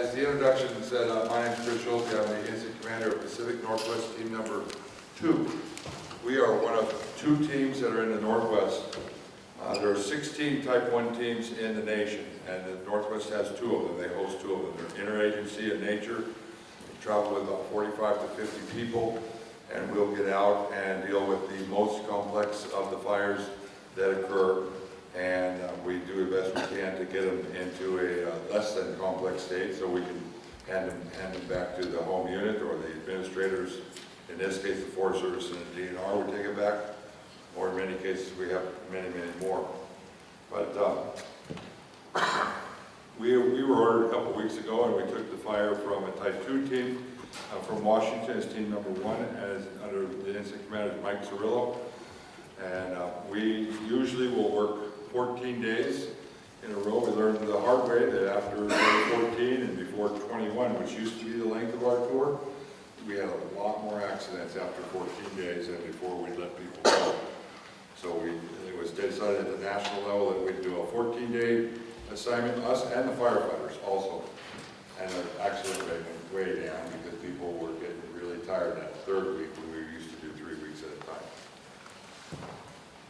As the introduction said, my name is Chris Schulte. I'm the Incident Commander of Pacific Northwest Team Number 2. We are one of 2 teams that are in the Northwest. There are 16 Type 1 teams in the nation, and the Northwest has 2 of them. They host 2 of them. They're interagency in nature. We travel with about 45 to 50 people, and we'll get out and deal with the most complex of the fires that occur, and we do the best we can to get them into a less than complex state so we can hand them back to the home unit, or the administrators, in this case the Forest Service and the DNR would take it back, or in many cases we have many more. But we were ordered a couple weeks ago, and we took the fire from a Type 2 team from Washington as Team Number 1, as under the Incident Commander Mike Cirillo. And we usually will work 14 days in a row. We learned the hard way that after 14 and before 21, which used to be the length of our tour, we had a lot more accidents after 14 days than before we let people go. So it was decided at the national level that we'd do a 14-day assignment, us and the firefighters also. And the accident rate went way down because people were getting really tired that 3rd week when we used to do 3 weeks at a time.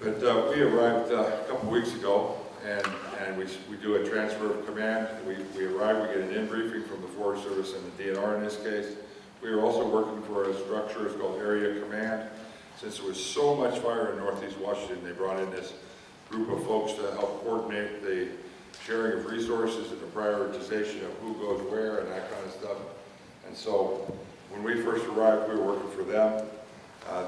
But we arrived a couple weeks ago, and we do a transfer of command. We arrive, we get an in-briefing from the Forest Service and the DNR in this case. We are also working for a structure, it's called Area Command. Since there was so much fire in Northeast Washington, they brought in this group of folks to help coordinate the sharing of resources and the prioritization of who goes where and that kind of stuff. And so when we first arrived, we were working for them.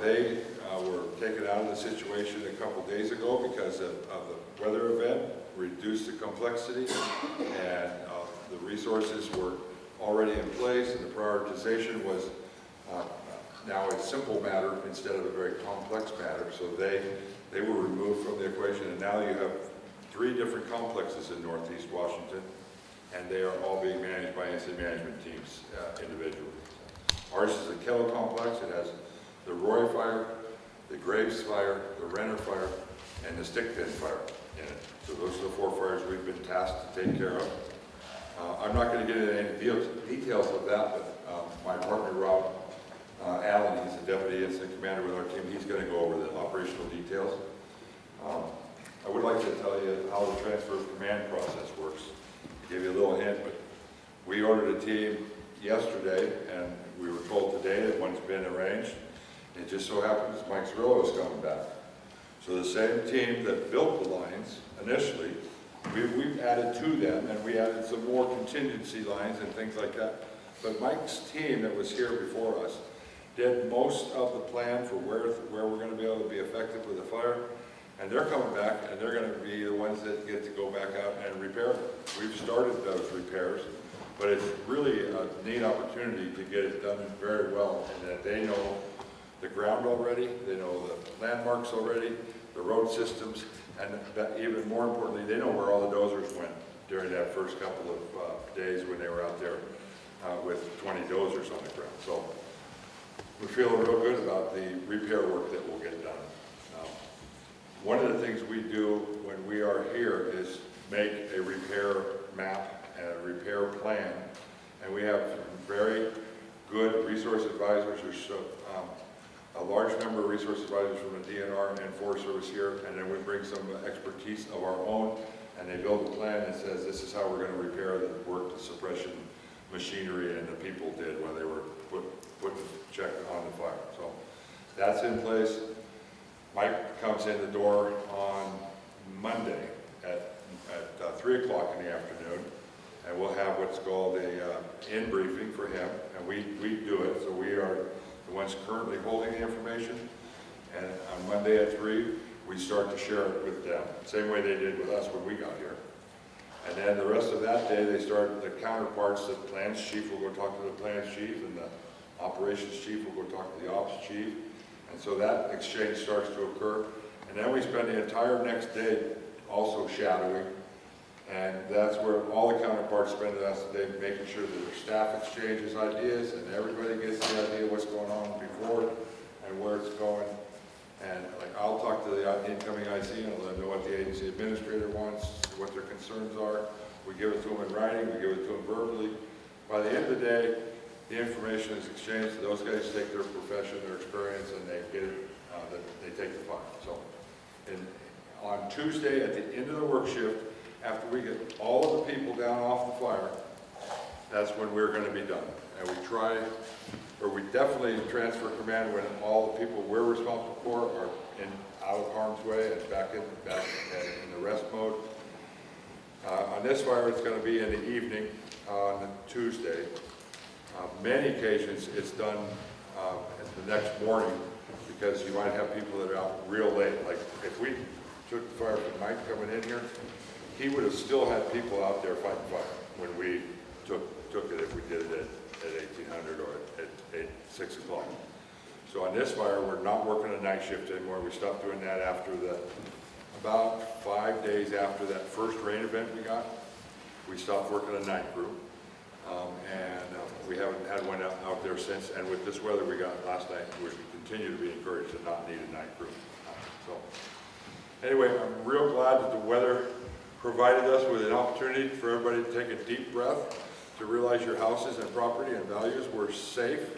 They were taken out of the situation a couple days ago because of the weather event, reduced the complexity, and the resources were already in place, and the prioritization was now a simple matter instead of a very complex matter. So they were removed from the equation, and now you have 3 different complexes in Northeast Washington, and they are all being managed by incident management teams individually. Ours is the Kettle Complex. It has the Roy Fire, the Graves Fire, the Renner Fire, and the Stick Pin Fire in it. So those are the 4 fires we've been tasked to take care of. I'm not going to get into any details of that, but my partner Rob Allen, he's the Deputy Incident Commander with our team, he's going to go over the operational details. I would like to tell you how the transfer of command process works. I gave you a little hint, but we ordered a team yesterday, and we were told today that one's been arranged. It just so happens Mike Cirillo is coming back. So the same team that built the lines initially, we've added to them, and we added some more contingency lines and things like that. But Mike's team that was here before us did most of the plan for where we're going to be able to be effective with the fire. And they're coming back, and they're going to be the ones that get to go back out and repair them. We've started those repairs, but it's really a neat opportunity to get it done very well, and that they know the ground already, they know the landmarks already, the road systems, and that even more importantly, they know where all the dozers went during that first couple of days when they were out there with 20 dozers on the ground. So we're feeling real good about the repair work that will get done. One of the things we do when we are here is make a repair map and a repair plan, and we have very good resource advisors. There's a large number of resource advisors from the DNR and Forest Service here, and then we bring some expertise of our own, and they build a plan that says this is how we're going to repair the work, the suppression machinery, and the people did when they were putting check on the fire. So that's in place. Mike comes in the door on Monday at 3 o'clock in the afternoon, and we'll have what's called a in-briefing for him, and we do it. So we are the ones currently holding the information, and on Monday at 3, we start to share it with them, same way they did with us when we got here. And then the rest of that day, they start, the counterparts, the plans chief will go talk to the plans chief, and the operations chief will go talk to the ops chief. And so that exchange starts to occur. And then we spend the entire next day also shadowing. And that's where all the counterparts spend the rest of the day making sure that their staff exchanges ideas and everybody gets the idea of what's going on before and where it's going. And like I'll talk to the incoming IC and let them know what the agency administrator wants, what their concerns are. We give it to them in writing, we give it to them verbally, By the end of the day, the information is exchanged. Those guys take their profession, their experience, and they get it, they take the fire. So, on Tuesday, at the end of the work shift, after we get all of the people down off the fire, that's when we're going to be done. And we definitely transfer command when all the people we're responsible for are out of harm's way and back in the rest mode. On this fire, it's going to be in the evening on Tuesday. Many occasions, it's done the next morning because you might have people that are out real late. Like if we took the fire from Mike coming in here, he would have still had people out there fighting fire when we took it if we did it at 1800 or at 6 o'clock. So on this fire, we're not working a night shift anymore. We stopped doing that after about 5 days after that first rain event we got. We stopped working a night crew. We haven't had one out there since. And with this weather we got last night, we continue to be encouraged to not need a night crew. So anyway, I'm real glad that the weather provided us with an opportunity for everybody to take a deep breath, to realize your houses and property and values were safe.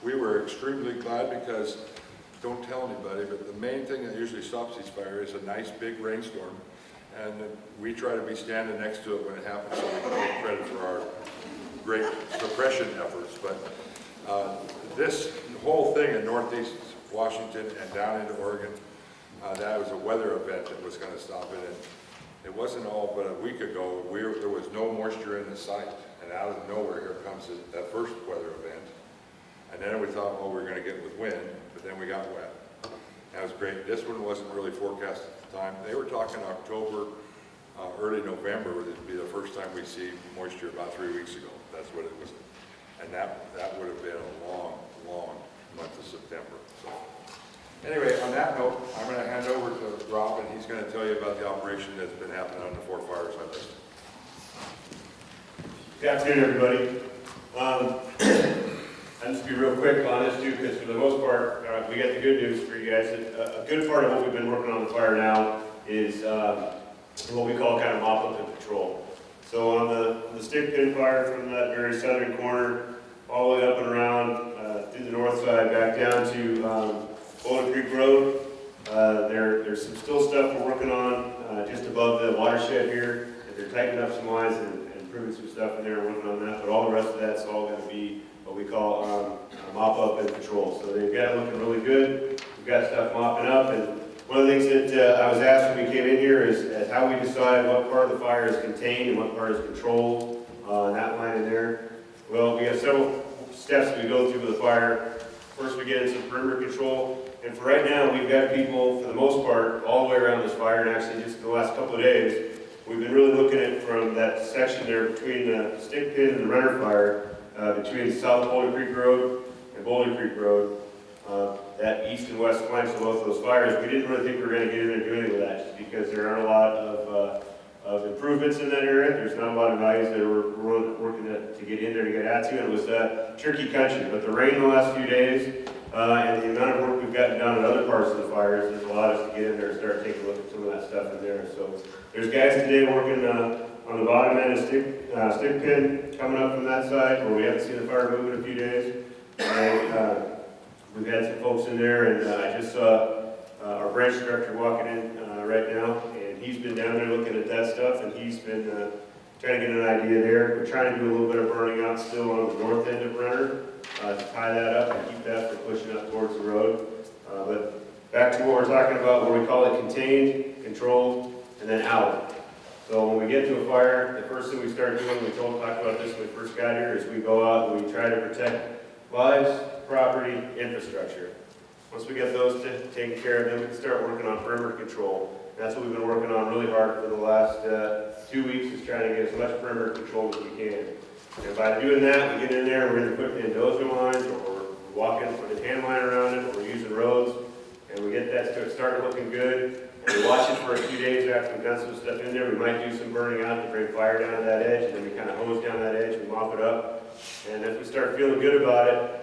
We were extremely glad because, don't tell anybody, but the main thing that usually stops these fires is a nice big rainstorm. And we try to be standing next to it when it happens so we can take credit for our great suppression efforts. But this whole thing in Northeast Washington and down into Oregon, that was a weather event that was going to stop it. And it wasn't all but a week ago, there was no moisture in the site. And out of nowhere, here comes that first weather event. And then we thought, well, we're going to get it with wind, but then we got wet. That was great. This one wasn't really forecast at the time. They were talking October, early November, would be the first time we see moisture about 3 weeks ago. That's what it was. And that would have been a long, long month of September. So anyway, on that note, I'm going to hand over to Rob, and he's going to tell you about the operation that's been happening on the 4 fires I listed. Good afternoon, everybody. I'll just be real quick on this too, because for the most part, we got the good news for you guys. A good part of what we've been working on the fire now is what we call kind of mop-up and patrol. So on the stick pin fire from that very southern corner, all the way up and around through the north side, back down to Boulder Creek Road. There's some still stuff we're working on just above the watershed here. They're tightening up some lines and improving some stuff in there and working on that. But all the rest of that's all going to be what we call mop-up and patrol. So they've got it looking really good. We've got stuff mopping up. And one of the things that I was asked when we came in here is how we decide what part of the fire is contained and what part is controlled on that line in there. Well, we have several steps we go through with the fire. First, we get into perimeter control. And for right now, we've got people, for the most part, all the way around this fire. And actually, just in the last couple of days, we've been really looking at from that section there between the stick pin and the runner fire, between South Boulder Creek Road and Boulder Creek Road, that east and west flanks of both of those fires. We didn't really think we were going to get in there and do anything with that, just because there aren't a lot of improvements in that area. There's not a lot of values that we're working to get in there to get at to. And it was tricky country, but the rain the last few days and the amount of work we've gotten done in other parts of the fires has allowed us to get in there and start taking a look at some of that stuff in there. So there's guys today working on the bottom end of stick pin coming up from that side, where we haven't seen the fire move in a few days. And we've had some folks in there, and I just saw our branch director walking in right now, and he's been down there looking at that stuff, and he's been trying to get an idea there. We're trying to do a little bit of burning out still on the north end of Brenner to tie that up and keep that from pushing up towards the road. But back to what we're talking about, where we call it contained, controlled, and then out. So when we get to a fire, the first thing we start doing, we talked about this when we first got here, is we go out and we try to protect lives, property, infrastructure. Once we get those taken care of, then we can start working on perimeter control. And that's what we've been working on really hard for the last 2 weeks, is trying to get as much perimeter control as we can. And by doing that, we get in there, we're either putting in dozer lines, or we're walking, putting a hand line around it, or we're using roads, and we get that to start looking good. And we watch it for a few days after we've done some stuff in there. We might do some burning out to bring fire down to that edge, and then we kind of hose down that edge, we mop it up. And if we start feeling good about it,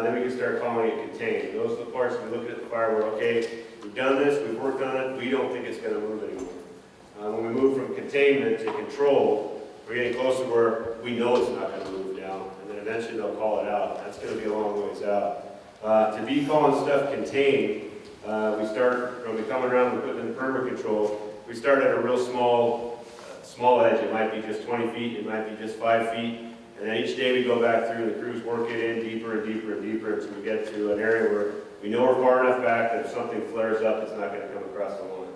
then we can start calling it contained. Those are the parts we look at the fire, we're okay, we've done this, we've worked on it, we don't think it's going to move anymore. When we move from containment to control, we're getting close to where we know it's not going to move now. eventually they'll call it out. That's going to be a long ways out. To be calling stuff contained, we start, when we come around and put in the perimeter control, we start at a real small edge. It might be just 20 feet, it might be just 5 feet. And then each day we go back through and the crews work it in deeper and deeper and deeper until we get to an area where we know we're far enough back that if something flares up, it's not going to come across the line.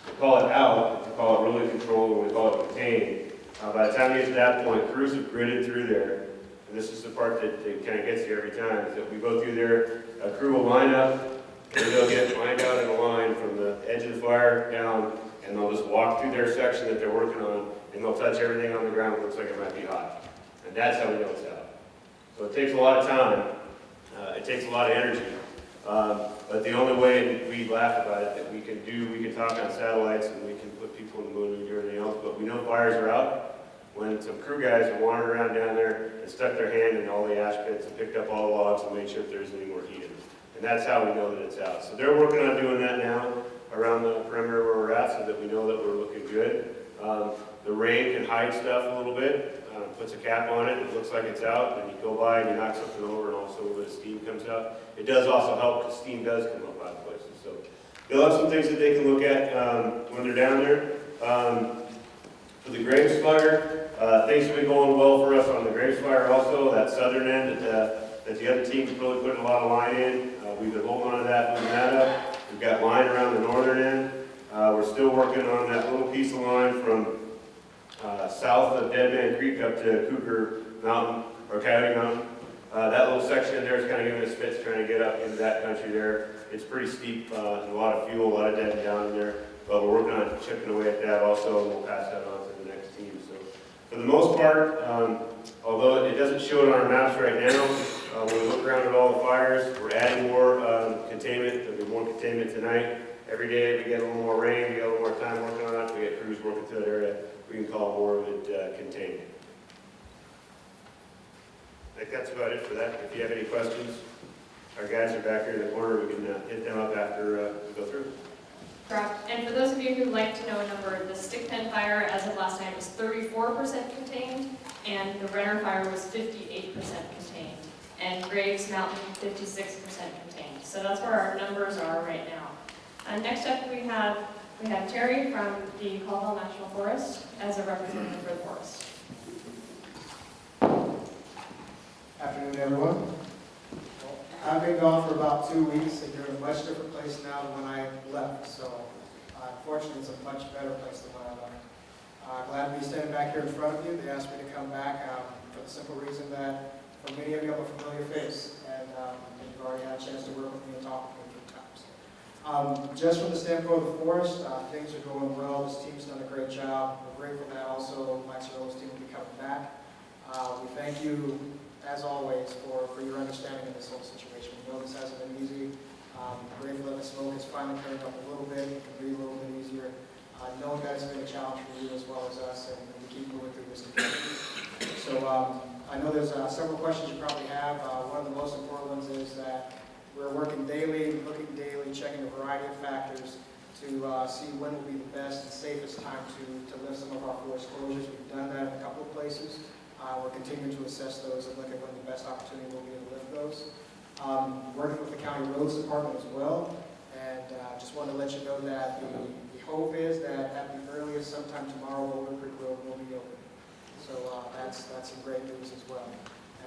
We call it out, we call it really controlled, and we call it contained. By the time we get to that point, crews have gridded through there. And this is the part that kind of gets you every time, is that we go through there, a crew will line up, and they'll get lined out in a line from the edge of the fire down, and they'll just walk through their section that they're working on, and they'll touch everything on the ground that looks like it might be hot. And that's how we know it's out. So it takes a lot of time, it takes a lot of energy, but the only way we laugh about it that we can talk on satellites and we can put people in the moon and do everything else, but we know fires are out when some crew guys have wandered around down there and stuck their hand in all the ash pits and picked up all the logs and made sure if there isn't any more heat in it. And that's how we know that it's out. So they're working on doing that now around the perimeter where we're at so that we know that we're looking good. The rain can hide stuff a little bit. Puts a cap on it, it looks like it's out, and you go by and you knock something over and also a little bit of steam comes out. It does also help because steam does come up out of places. So they'll have some things that they can look at when they're down there. For the Graves fire, things have been going well for us on the Graves fire also. That southern end that the other team's really putting a lot of line in. We've been holding on to that, moving that up. We've got line around the northern end. We're still working on that little piece of line from south of Dead Man Creek up to Cougar Mountain, or Coyote Mountain. That little section there is kind of giving us fits trying to get up into that country there. It's pretty steep, and a lot of fuel, a lot of dead down in there, but we're working on chipping away at that also, and we'll pass that on to the next team. So for the most part, although it doesn't show it on our maps right now, when we look around at all the fires, we're adding more containment. There'll be more containment tonight. Every day we get a little more rain, we get a little more time working on it, we get crews working through that area. We can call more of it contained. I think that's about it for that. If you have any questions, our guys are back here in the corner. We can hit them up after we go through. Correct. And for those of you who'd like to know a number, the stick pen fire as of last night was 34% contained, and the Renner fire was 58% contained, and Graves Mountain 56% contained. So that's where our numbers are right now. Next up we have Terry from the Caldwell National Forest as a representative for the forest. Afternoon, everyone. Well, I've been gone for about 2 weeks, and you're in a much different place now than when I left. So, unfortunately, it's a much better place than when I left. Glad to be standing back here in front of you. They asked me to come back for the simple reason that for many of you, I'm a familiar face, and you've already had a chance to work with me and talk with me a few times. Just from the standpoint of the forest, things are going well. This team's done a great job. We're grateful that also Mike Cirillo's team will be coming back. We thank you, as always, for your understanding of this whole situation. We know this hasn't been easy. We're grateful that the smoke has finally turned up a little bit. It can breathe a little bit easier. Knowing that it's been a challenge for you as well as us, and we keep moving through this together. So I know there's several questions you probably have. One of the most important ones is that we're working daily, looking daily, checking a variety of factors to see when will be the best and safest time to lift some of our forest closures. We've done that in a couple of places. We're continuing to assess those and look at when the best opportunity will be to lift those. Working with the county roads department as well, and just want to let you know that the hope is that at the earliest, sometime tomorrow, Boulder Creek Road will be open. So that's some great news as well.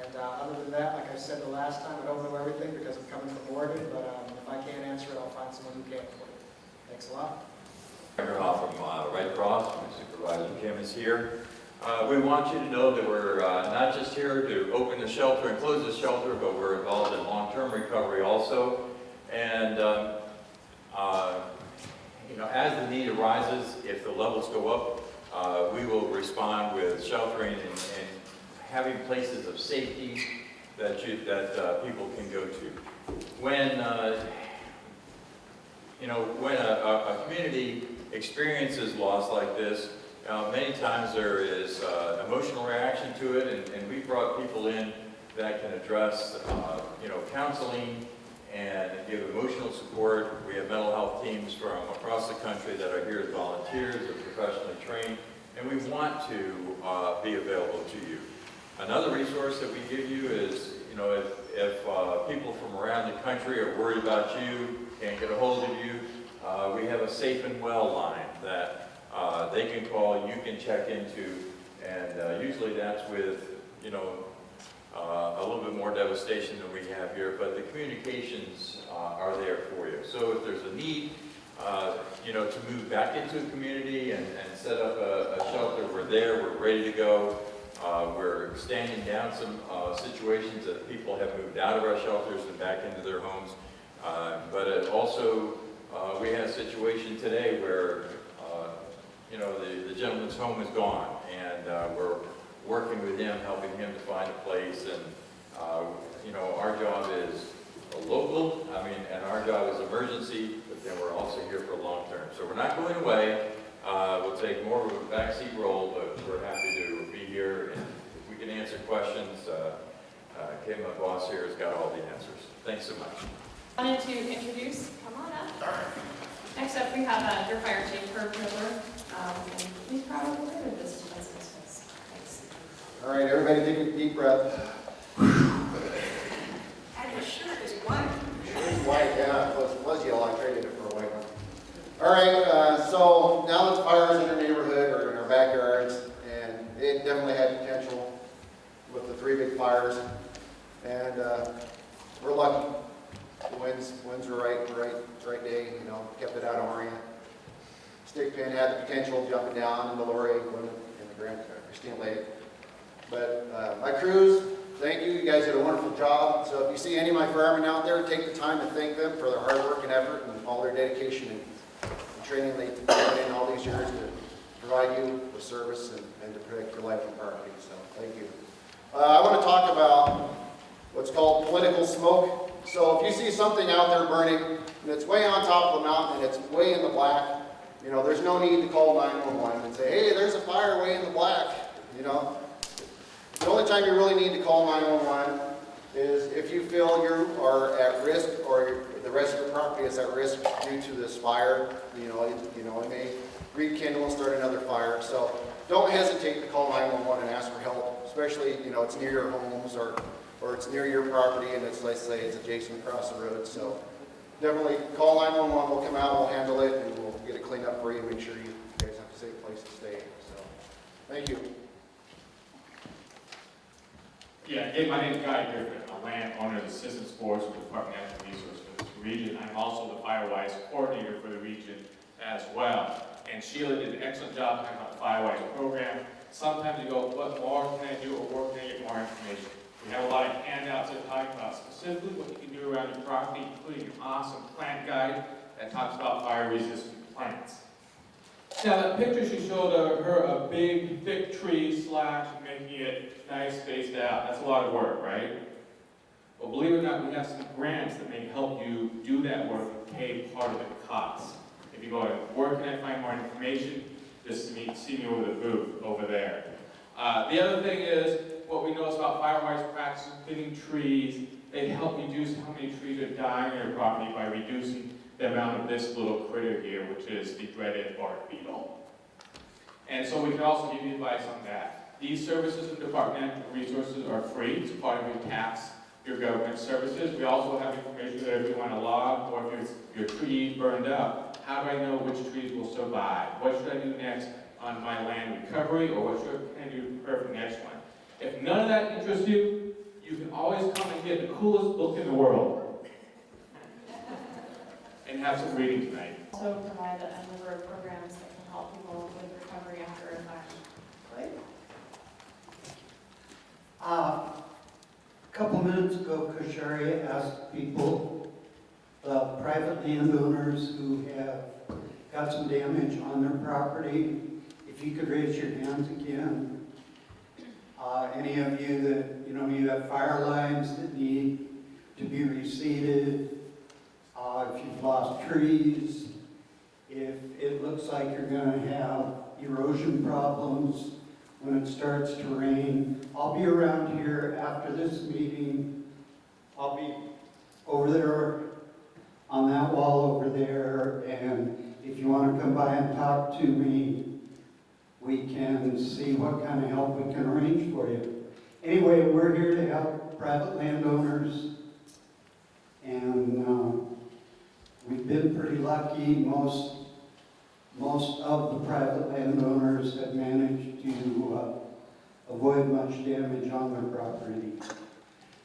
And other than that, like I said the last time, I don't know everything because I'm coming from Oregon, but if I can't answer it, I'll find someone who can for you. Thanks a lot. From Red Cross, Supervisor Kim is here. We want you to know that we're not just here to open the shelter and close the shelter, but we're involved in long-term recovery also. And as the need arises, if the levels go up, we will respond with sheltering and having places of safety that people can go to. When when a community experiences loss like this, many times there is emotional reaction to it, and we've brought people in that can address, counseling and give emotional support. We have mental health teams from across the country that are here as volunteers, are professionally trained, and we want to be available to you. Another resource that we give you is, you know, if people from around the country are worried about you, can't get a hold of you, we have a safe and well line that they can call, you can check into, and usually that's with, you know, a little bit more devastation than we have here, but the communications are there for you. So if there's a need, you know, to move back into a community and set up a shelter, we're there, we're ready to go. We're standing down some situations that people have moved out of our shelters and back into their homes. But it also, we had a situation today where, you know, the gentleman's home is gone, and we're working with him, helping him to find a place. And, you know, our job is local, and our job is emergency, but then we're also here for long term. So we're not going away. We'll take more of a backseat role, but we're happy to be here. And if we can answer questions, Kay, my boss here, has got all the answers. Thanks so much. Wanted to introduce, come on up. Next up, we have your fire chief, Herb Hippler. And he's probably aware of this business. Thanks. All right, everybody take a deep breath. And your shirt is white. It's white, yeah, it was yellow, I traded it for a white one. All right, so now that the fires in our neighborhood or in our backyards, and it definitely had potential with the 3 big fires, and we're lucky. The winds were right day, you know, kept it out of Orient. Stick pin had the potential of jumping down in the Lori in the Grand Christina Lake. But my crews, thank you. You guys did a wonderful job. So if you see any of my firemen out there, take the time to thank them for their hard work and effort and all their dedication and training they put in all these years to provide you with service and to protect your life and property. So thank you. I want to talk about what's called political smoke. So if you see something out there burning and it's way on top of the mountain and it's way in the black, you know, there's no need to call 911 and say, hey, there's a fire way in the black, you know. The only time you really need to call 911 is if you feel you are at risk or the rest of the property is at risk due to this fire. You know, it may rekindle and start another fire. So don't hesitate to call 911 and ask for help, especially, you know, it's near your homes or it's near your property and it's, let's say, it's adjacent across the road. So definitely call 911, we'll come out, we'll handle it, and we'll get it cleaned up for you, make sure you guys have a safe place to stay. So, thank you. Yeah, again, my name is Guy Gifford. I'm a landowner of Assistant Sports with the Department of Natural Resources for this region. I'm also the Firewise coordinator for the region as well. And Sheila did an excellent job talking about the Firewise program. Sometimes you go, what more can I do or where can I get more information? We have a lot of handouts that talk about specifically what you can do around your property, including an awesome plant guide that talks about fire-resistant plants. Now, that picture she showed her a big, thick tree / making it nice, spaced out. That's a lot of work, right? Well, believe it or not, we have some grants that may help you do that work and pay part of the cost. If you go to where can I find more information, just see me over the booth over there. The other thing is, what we know is about Firewise practices, thinning trees. They help reduce how many trees are dying on your property by reducing the amount of this little critter here, which is the dreaded bark beetle. And so we can also give you advice on that. These services and departmental resources are free. It's part of your tax, your government services. We also have information that if you want to log or if your tree burned up, how do I know which trees will survive? What should I do next on my land recovery, or what should I do to prepare for the next one? If none of that interests you, you can always come and get the coolest book in the world and have some reading tonight. Also provide a number of programs that can help people with recovery after a fire. Lloyd? A couple minutes ago, Kashari asked people, private landowners who have got some damage on their property, if you could raise your hands again. Any of you that, you have fire lines that need to be reseeded, if you've lost trees, if it looks like you're going to have erosion problems when it starts to rain. I'll be around here after this meeting. I'll be over there on that wall over there, and if you want to come by and talk to me, we can see what kind of help we can arrange for you. Anyway, we're here to help private landowners, and we've been pretty lucky. Most of the private landowners have managed to avoid much damage on their property.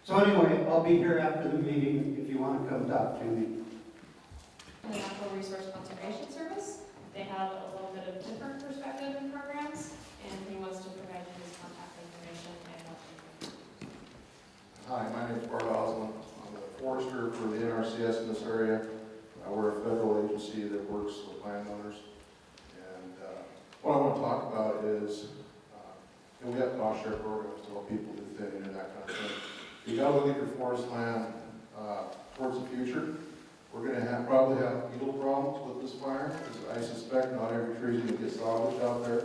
So anyway, I'll be here after the meeting if you want to come talk to me. The Natural Resource Conservation Service. They have a little bit of different perspective and programs, and he wants to provide you his contact information and what they do. Hi, my name is Bart Ausland. I'm the forester for the NRCS in this area. We're a federal agency that works with landowners. And what I want to talk about is, we have cost share programs to help people do thinning and that kind of thing. You got to look at your forest land towards the future. We're going to probably have yield problems with this fire, because I suspect not every tree is going to get salvaged out there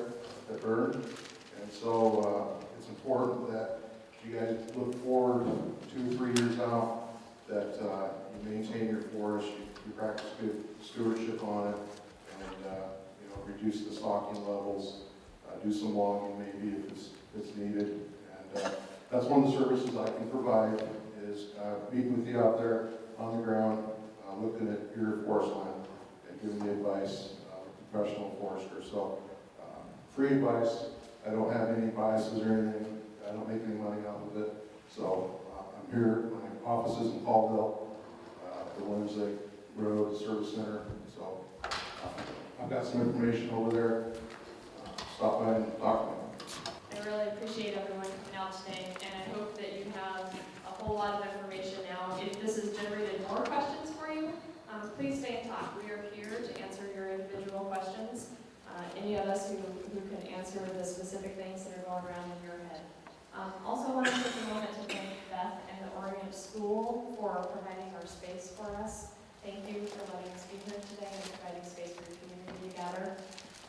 that burned. And so it's important that you guys look forward 2 or 3 years out, that you maintain your forest, you practice good stewardship on it, and reduce the stalking levels, do some logging maybe if it's needed. And that's one of the services I can provide, is meeting with you out there on the ground, looking at your forest land and giving you advice, professional forester. So free advice. I don't have any biases or anything. I don't make any money out of it. So I'm here. My office is in Paulville, the Wednesday Road Service Center. So I've got some information over there. Stop by and talk to me. I really appreciate everyone coming out today, and I hope that you have a whole lot of information now. If this has generated more questions for you, please stay in touch. We are here to answer your individual questions. Any of us who can answer the specific things that are going around in your head. Also want to take a moment to thank Beth and the Orient School for providing our space for us. Thank you for letting us be here today and providing space for your community to gather.